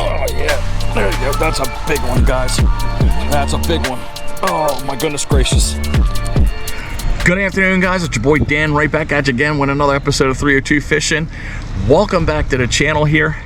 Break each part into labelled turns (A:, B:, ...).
A: Oh yeah, there you go. That's a big one, guys. That's a big one. Oh my goodness gracious. Good afternoon, guys. It's your boy Dan, right back at you again with another episode of 302 Fishing. Welcome back to the channel here.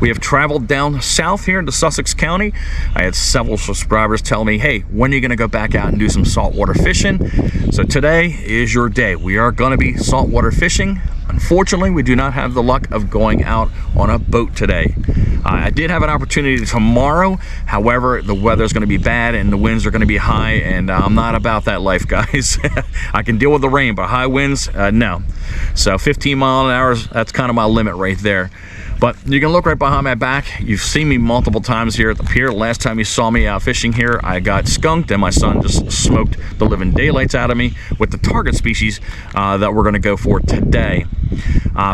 A: We have traveled down south here into Sussex County. I had several subscribers tell me, hey, when are you going to go back out and do some saltwater fishing? So today is your day. We are going to be saltwater fishing. Unfortunately, we do not have the luck of going out on a boat today. I did have an opportunity tomorrow. However, the weather is going to be bad and the winds are going to be high, and I'm not about that life, guys. I can deal with the rain, but high winds, no. So 15 mile an hour, that's kind of my limit right there. But you can look right behind my back. You've seen me multiple times here at the pier. Last time you saw me out fishing here, I got skunked and my son just smoked the living daylights out of me with the target species that we're gonna go for today.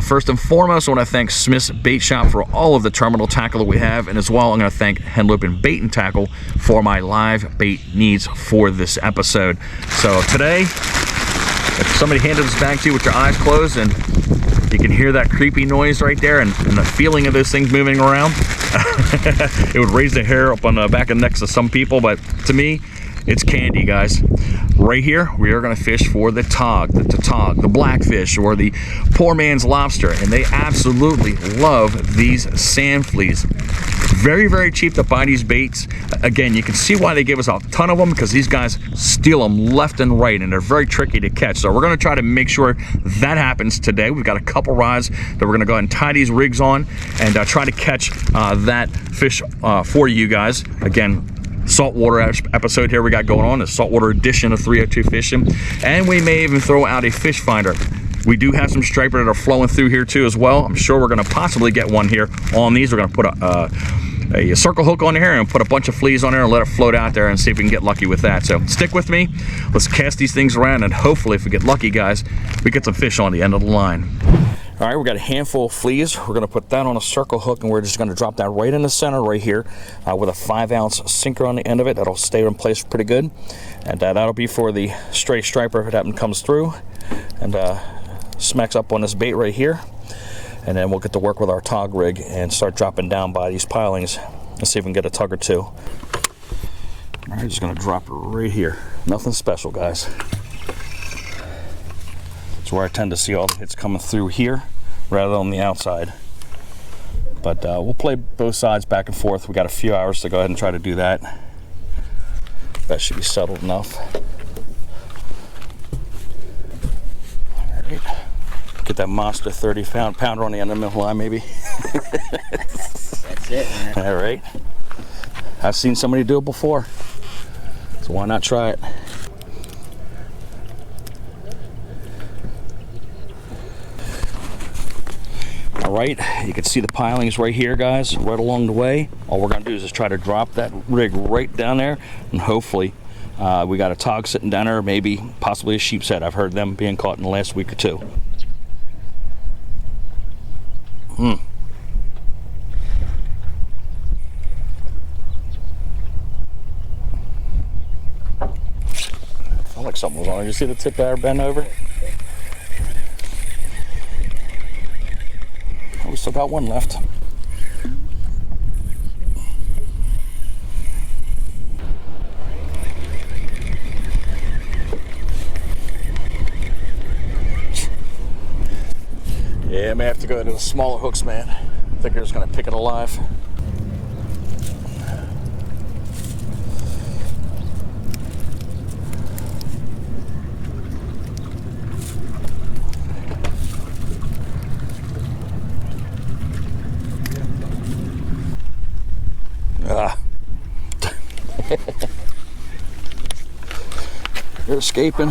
A: First and foremost, I wanna thank Smith's Bait Shop for all of the terminal tackle that we have, and as well, I'm gonna thank HENLOPEN Bait and Tackle for my live bait needs for this episode. So today, if somebody handed this bag to you with your eyes closed and you can hear that creepy noise right there and the feeling of those things moving around. It would raise the hair up on the back of the necks of some people, but to me, it's candy, guys. Right here, we are gonna fish for the tog, the blackfish, or the poor man's lobster, and they absolutely love these sand fleas. Very, very cheap to buy these baits. Again, you can see why they give us a ton of them, because these guys steal them left and right, and they're very tricky to catch. So we're gonna try to make sure that happens today. We've got a couple rods that we're gonna go ahead and tie these rigs on and try to catch that fish for you guys. Again, saltwater episode here we got going on, a saltwater edition of 302 Fishing, and we may even throw out a fish finder. We do have some striper that are flowing through here too as well. I'm sure we're going to possibly get one here on these. We're going to put a circle hook on here and put a bunch of fleas on there and let it float out there and see if we can get lucky with that. So stick with me. Let's cast these things around, and hopefully if we get lucky, guys, we get some fish on the end of the line. All right, we got a handful of fleas. We're gonna put that on a circle hook, and we're just gonna drop that right in the center right here with a 5-ounce sinker on the end of it. That'll stay in place pretty good. And that'll be for the stray striper if it happens comes through. And smacks up on this bait right here. And then we'll get to work with our tog rig and start dropping down by these pilings and see if we can get a tug or two. All right, just gonna drop it right here. Nothing special, guys. It's where I tend to see all the hits coming through here rather than on the outside. But we'll play both sides back and forth. We got a few hours to go ahead and try to do that. That should be settled enough. All right. Get that monster 30-pounder on the end of the line, maybe.
B: That's it, man.
A: All right. I've seen somebody do it before, so why not try it? All right, you can see the pilings right here, guys, right along the way. All we're gonna do is just try to drop that rig right down there, and hopefully we got a tog sitting down there, maybe possibly a sheep's head. I've heard them being caught in the last week or two. Felt like something was on it. You see the tip there bend over? Oh, we still got one left. Yeah, I may have to go to the smaller hooks, man. I think they're just gonna pick it alive. They're escaping.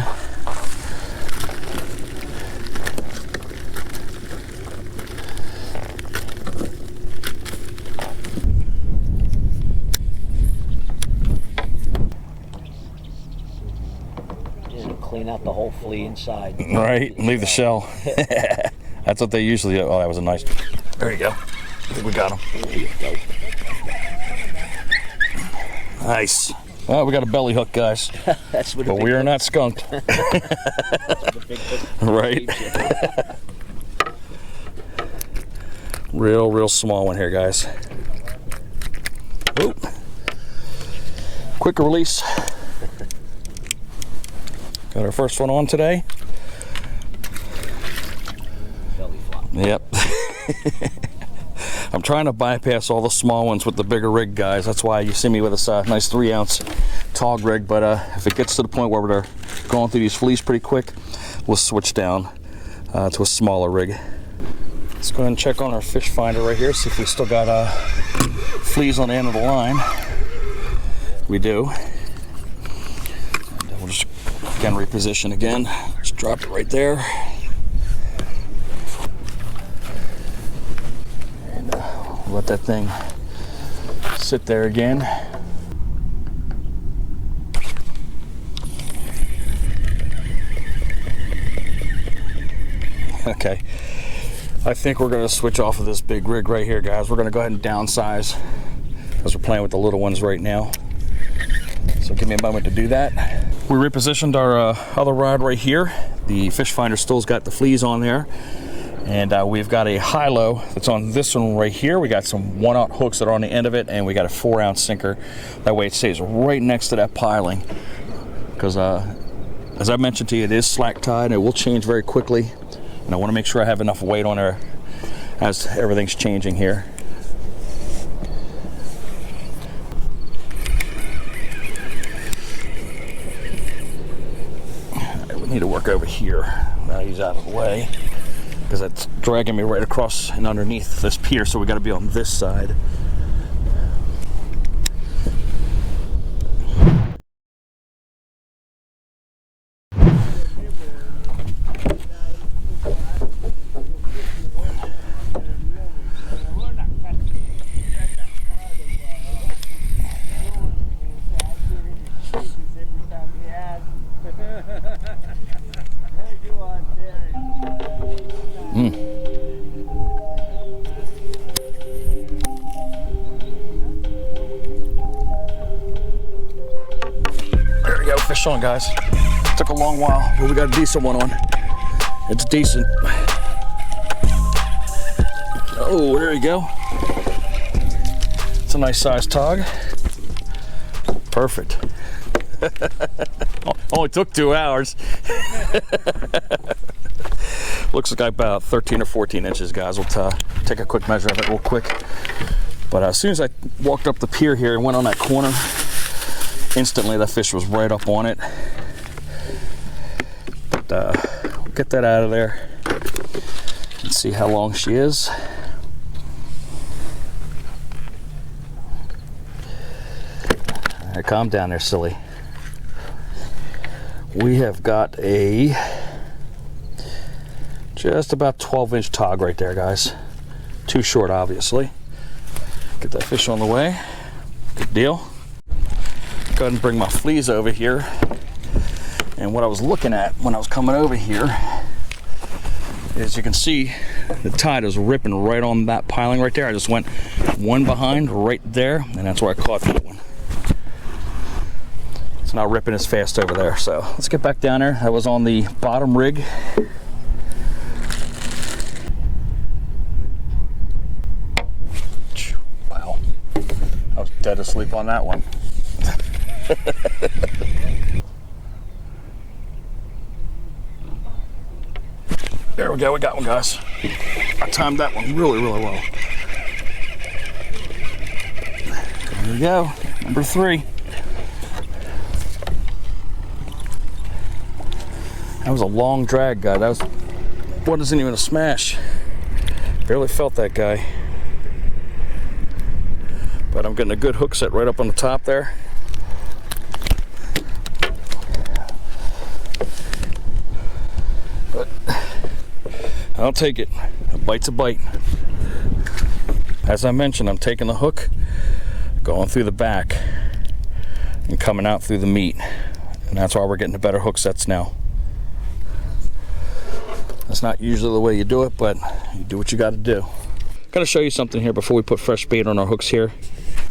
B: Clean out the whole flea inside.
A: Right, leave the shell. That's what they usually do. Oh, that was a nice. There you go. I think we got him.
B: There you go.
A: Nice. Well, we got a belly hook, guys.
B: That's what.
A: But we are not skunked. Right. Real small one here, guys. Oop. Quick release. Got our first one on today.
B: Belly flop.
A: Yep. I'm trying to bypass all the small ones with the bigger rig, guys. That's why you see me with this nice 3-ounce tog rig. But if it gets to the point where we're going through these fleas pretty quick, we'll switch down to a smaller rig. Let's go ahead and check on our fish finder right here, see if we still got fleas on the end of the line. We do. And we'll just again reposition again. Just drop it right there. And let that thing sit there again. Okay. I think we're going to switch off of this big rig right here, guys. We're going to go ahead and downsize because we're playing with the little ones right now. So give me a moment to do that. We repositioned our other rod right here. The fish finder still's got the fleas on there. And we've got a high-low that's on this one right here. We got some 1/0 hooks that are on the end of it, and we got a 4-ounce sinker. That way it stays right next to that piling. Because as I mentioned to you, it is slack tide and it will change very quickly. And I want to make sure I have enough weight on there as everything's changing here. Right, we need to work over here. Now he's out of the way because that's dragging me right across and underneath this pier, so we got to be on this side. There we go, fish on, guys. Took a long while, but we got a decent one on. It's decent. Oh, there you go. It's a nice size tog. Perfect. Only took 2 hours. Looks like about 13 or 14 inches, guys. We'll take a quick measure of it real quick. But as soon as I walked up the pier here and went on that corner, instantly that fish was right up on it. But we'll get that out of there and see how long she is. All right, calm down there, silly. We have got a just about 12-inch tog right there, guys. Too short, obviously. Get that fish on the way. Good deal. Go ahead and bring my fleas over here. And what I was looking at when I was coming over here is you can see the tide is ripping right on that piling right there. I just went one behind right there, and that's where I caught that one. It's not ripping as fast over there. So let's get back down there. That was on the bottom rig. Wow, I was dead asleep on that one. There we go, we got one, guys. I timed that one really, really well. There we go, number 3. That was a long drag, guy. That wasn't even a smash. Barely felt that guy. But I'm getting a good hook set right up on the top there. But I'll take it. A bite's a bite. As I mentioned, I'm taking the hook, going through the back, and coming out through the meat. And that's why we're getting the better hook sets now. That's not usually the way you do it, but you do what you got to do. Gotta show you something here before we put fresh bait on our hooks here.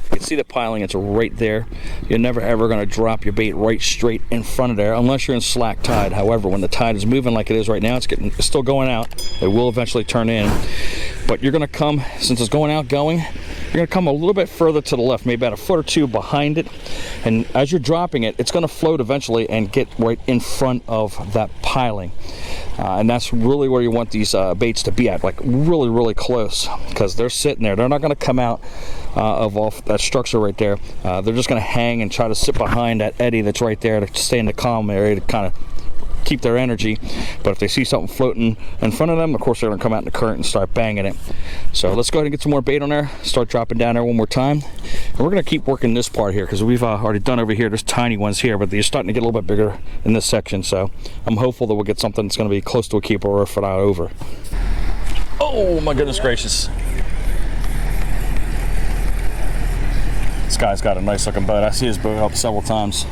A: You can see the piling, it's right there. You're never ever gonna drop your bait right straight in front of there unless you're in slack tide. However, when the tide is moving like it is right now, it's still going out. It will eventually turn in. But you're gonna come, since it's going out, you're going to come a little bit further to the left, maybe about a foot or two behind it, and as you're dropping it, it's going to float eventually and get right in front of that piling. And that's really where you want these baits to be at, like really close, because they're sitting there. They're not going to come out of off that structure right there. They're just going to hang and try to sit behind that eddy that's right there to stay in the calm area to kind of keep their energy. But if they see something floating in front of them, of course they're going to come out in the current and start banging it. So let's go ahead and get some more bait on there, start dropping down there one more time, and we're going to keep working this part here, because we've already done over here. There's tiny ones here, but they're starting to get a little bit bigger in this section, so I'm hopeful that we'll get something that's going to be close to a keeper, or if not over. Oh my goodness gracious, this guy's got a nice looking boat. I see his boat up several times.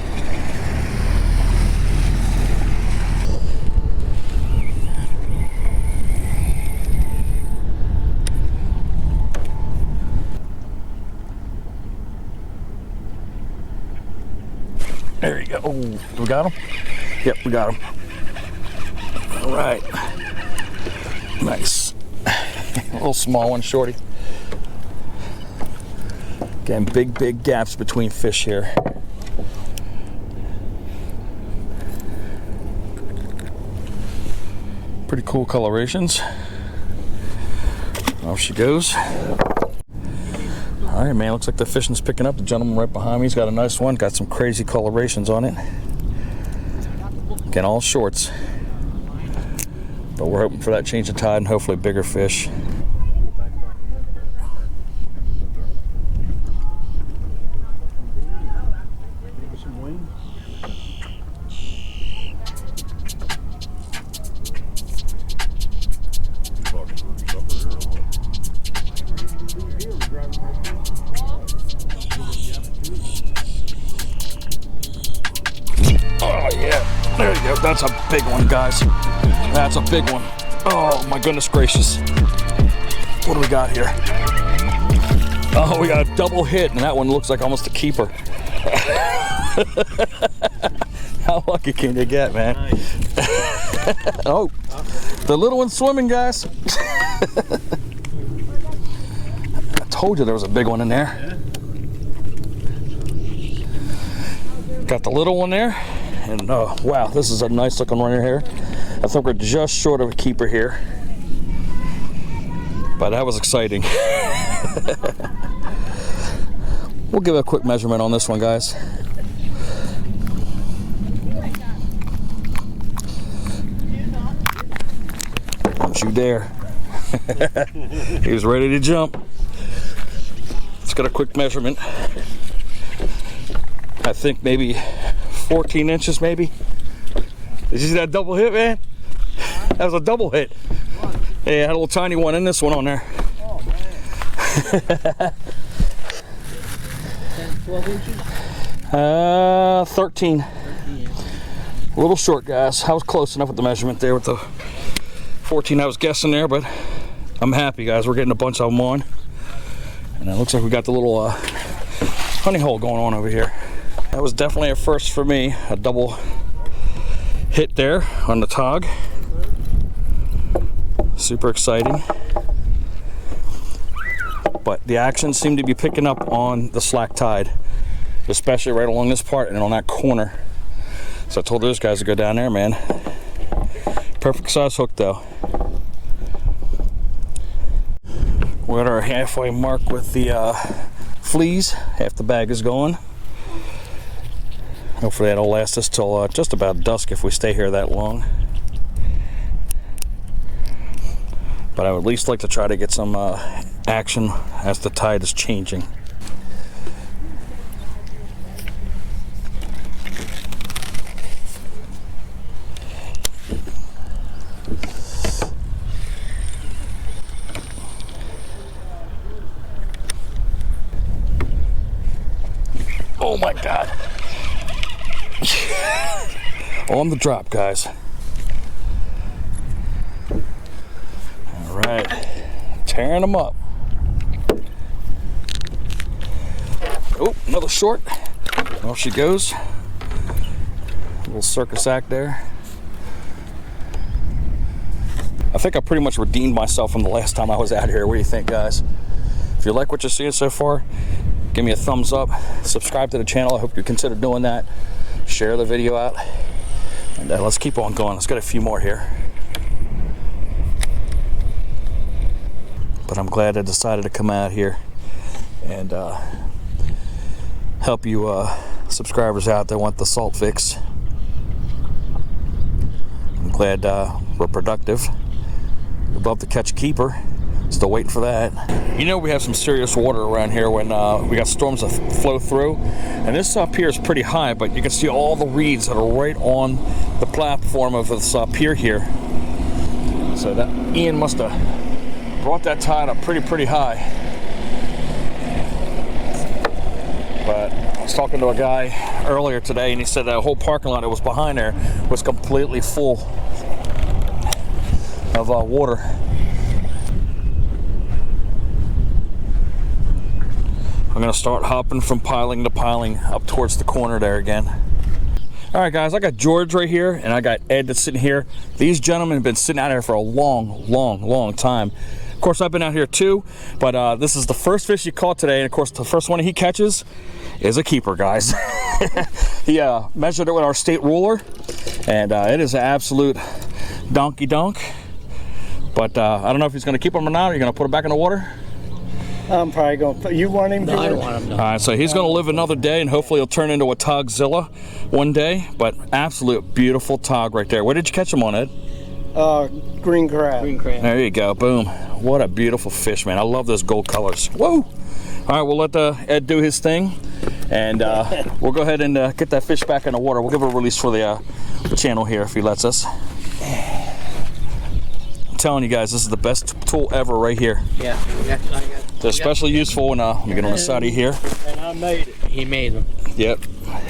A: There you go. Oh, we got him? Yep, we got him. All right. Nice. A little small one, shorty. Again, big gaps between fish here. Pretty cool colorations. Off she goes. All right, man, looks like the fishing's picking up. The gentleman right behind me's got a nice one. Got some crazy colorations on it. Again, all shorts. But we're hoping for that change of tide and hopefully bigger fish. There you go. That's a big one, guys. That's a big one. Oh my goodness gracious. What do we got here? Oh, we got a double hit, and that one looks like almost a keeper. How lucky can you get, man? Nice. Oh, the little one's swimming, guys. I told you there was a big one in there. Got the little one there. And oh wow, this is a nice looking runner here. I think we're just short of a keeper here, but that was exciting. We'll give it a quick measurement on this one, guys. Don't you dare. He was ready to jump. Let's get a quick measurement. I think maybe 14 inches, maybe. Did you see that double hit, man? That was a double hit. Yeah, I had a little tiny one in this one on there.
B: Oh, man. 10, 12 inches?
A: 13. A little short, guys. I was close enough with the measurement there with the 14 I was guessing there, but I'm happy, guys. We're getting a bunch of them on. And it looks like we got the little honey hole going on over here. That was definitely a first for me, a double hit there on the tog. Super exciting. But the action seemed to be picking up on the slack tide, especially right along this part and on that corner. So I told those guys to go down there, man. Perfect size hook though. We're at our halfway mark with the fleas. Half the bag is gone. Hopefully that'll last us till just about dusk if we stay here that long. But I would at least like to try to get some action as the tide is changing. Oh my God. On the drop, guys. All right, tearing them up. Oh, another short. Off she goes. A little circus act there. I think I pretty much redeemed myself from the last time I was out here. What do you think, guys? If you like what you're seeing so far, give me a thumbs up, subscribe to the channel. I hope you consider doing that. Share the video out, and let's keep on going. Let's get a few more here. But I'm glad I decided to come out here and help you subscribers out that want the salt fix. I'm glad we're productive. We'd love to catch a keeper. Still waiting for that. You know, we have some serious water around here when we got storms that flow through. And this pier is pretty high, but you can see all the reeds that are right on the platform of this pier here. So that Ian must have brought that tide up pretty high. But I was talking to a guy earlier today, and he said that whole parking lot that was behind there was completely full of water. I'm gonna start hopping from piling to piling up towards the corner there again. All right, guys, I got George right here, and I got Ed that's sitting here. These gentlemen have been sitting out here for a long time. Of course, I've been out here too, but this is the first fish he caught today, and of course, the first one he catches is a keeper, guys. He measured it with our state ruler, and it is an absolute donkey donk. But I don't know if he's gonna keep him or not. Are you gonna put him back in the water?
B: I'm probably going to. You want him to?
C: No, I don't want him. No.
A: All right, so he's going to live another day, and hopefully he'll turn into a Togzilla one day. But absolute beautiful tog right there. Where did you catch him on, Ed?
B: Green crab.
C: Green crab.
A: There you go. Boom. What a beautiful fish, man. I love those gold colors. Whoa. All right, we'll let Ed do his thing, and we'll go ahead and get that fish back in the water. We'll give it a release for the channel here if he lets us. I'm telling you guys, this is the best tool ever right here.
C: Yeah.
A: It's especially useful when, let me get on the side of here.
B: And I made it.
C: He made them.
A: Yep.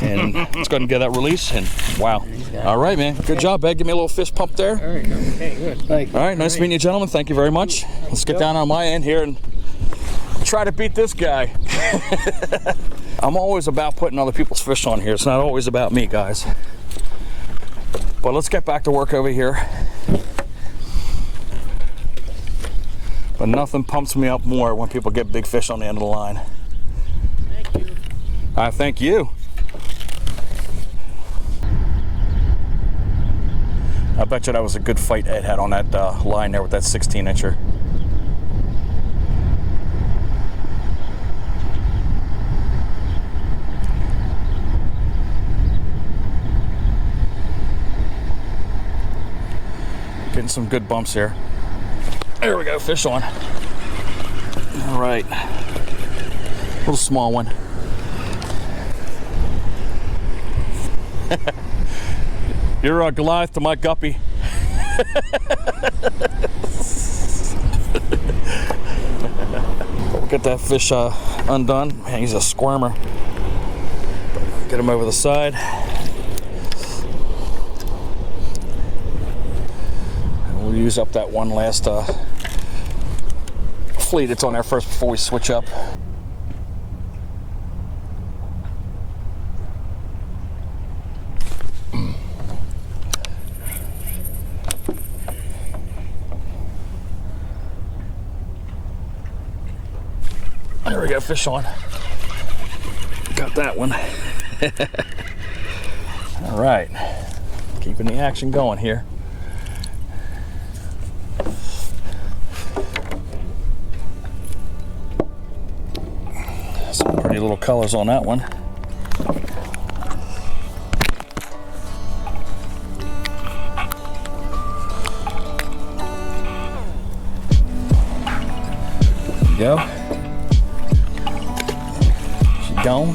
A: And let's go ahead and get that release. And wow. All right, man. Good job, Ed. Give me a little fist pump there.
C: All right. Okay, good. Thank you.
A: All right. Nice meeting you, gentlemen. Thank you very much. Let's get down on my end here and try to beat this guy. I'm always about putting other people's fish on here. It's not always about me, guys. But let's get back to work over here. But nothing pumps me up more when people get big fish on the end of the line.
C: Thank you.
A: I thank you. I bet you that was a good fight Ed had on that line there with that 16-incher. Getting some good bumps here. There we go, fish on. All right, little small one. You're a Goliath to my guppy. We'll get that fish undone. Man, he's a squirmer. Get him over the side. And we'll use up that one last fleet that's on there first before we switch up. There we go, fish on. Got that one. All right, keeping the action going here. Some pretty little colors on that one. There we go. She gone.